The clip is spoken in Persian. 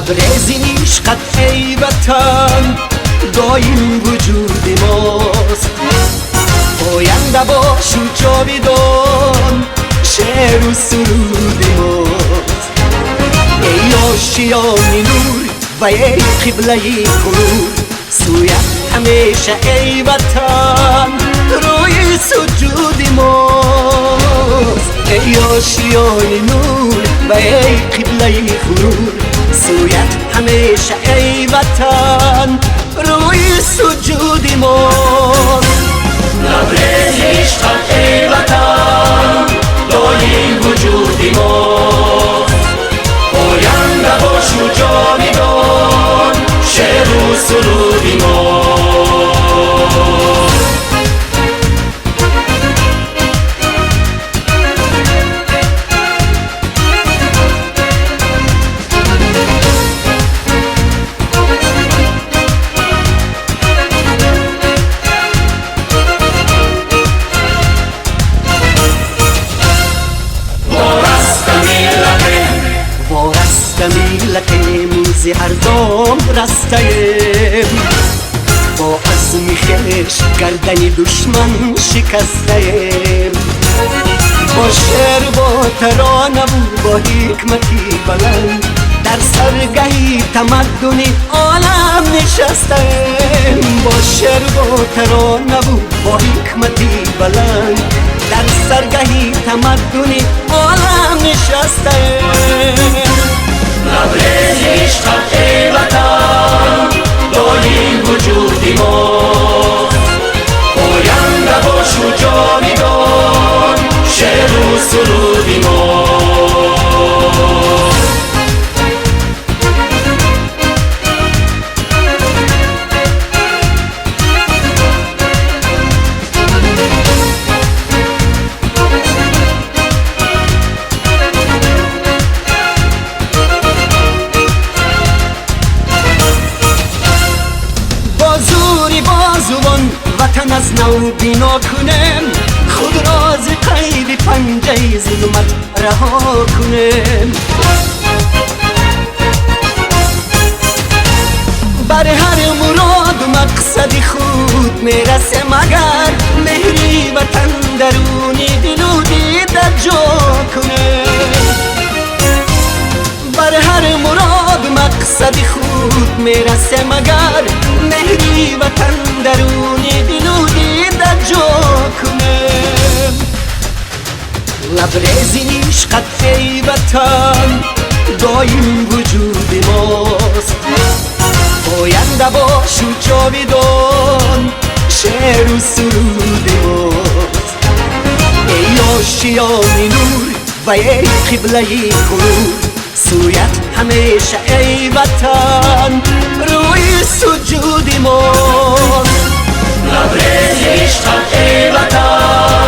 لبریزی عشقت ای وطن دایم وجود ماست، پاینده باش و جاویدان شعر و سرود ماست. ای آشیان نور و ای قبله غرور، سویت همیشه ای وطن روی سجود ماست. ای آشیان نور و ای قبله غرور، سویت همیشه ای وطن روی سجود ماست. لبریز عشقت ای وطن دایم وجود ماست، پاینده باش و جاویدان شعر و سرود ماست. ملتیم زی هر دام رستیم، با عزم خویش گردن دشمن شکستیم. با شعر با ترانه و با حکمتی بلند در سرگهی تمدن عالم نشستیم. با شعر با ترانه و با حکمتی بلند در سرگهی تمدن عالم نشستیم. لبریز عشقت ای وطن دایم وجود ماست، پاینده باش و جاویدان شعر و سرود ماست. وطن از نو بینا کنم، خود را ز قید پنجه ظلمت رها کنم. بر هر مراد و مقصد خود میرسه مگر مهری وطن درونی دل و دیده جا کنم. بر هر مراد و مقصد خود میرسه مگر مهری وطن درونی دل و دیده جا کنم. لبریزی عشقت ای وطن دایم وجود ماست، پاینده باش و جاویدان شعر و سرود ماست. ای آشیان نور و ای قبله غرور، سویت همیشه ای وطن روی سجود ماست. لبریز عشقت ای وطن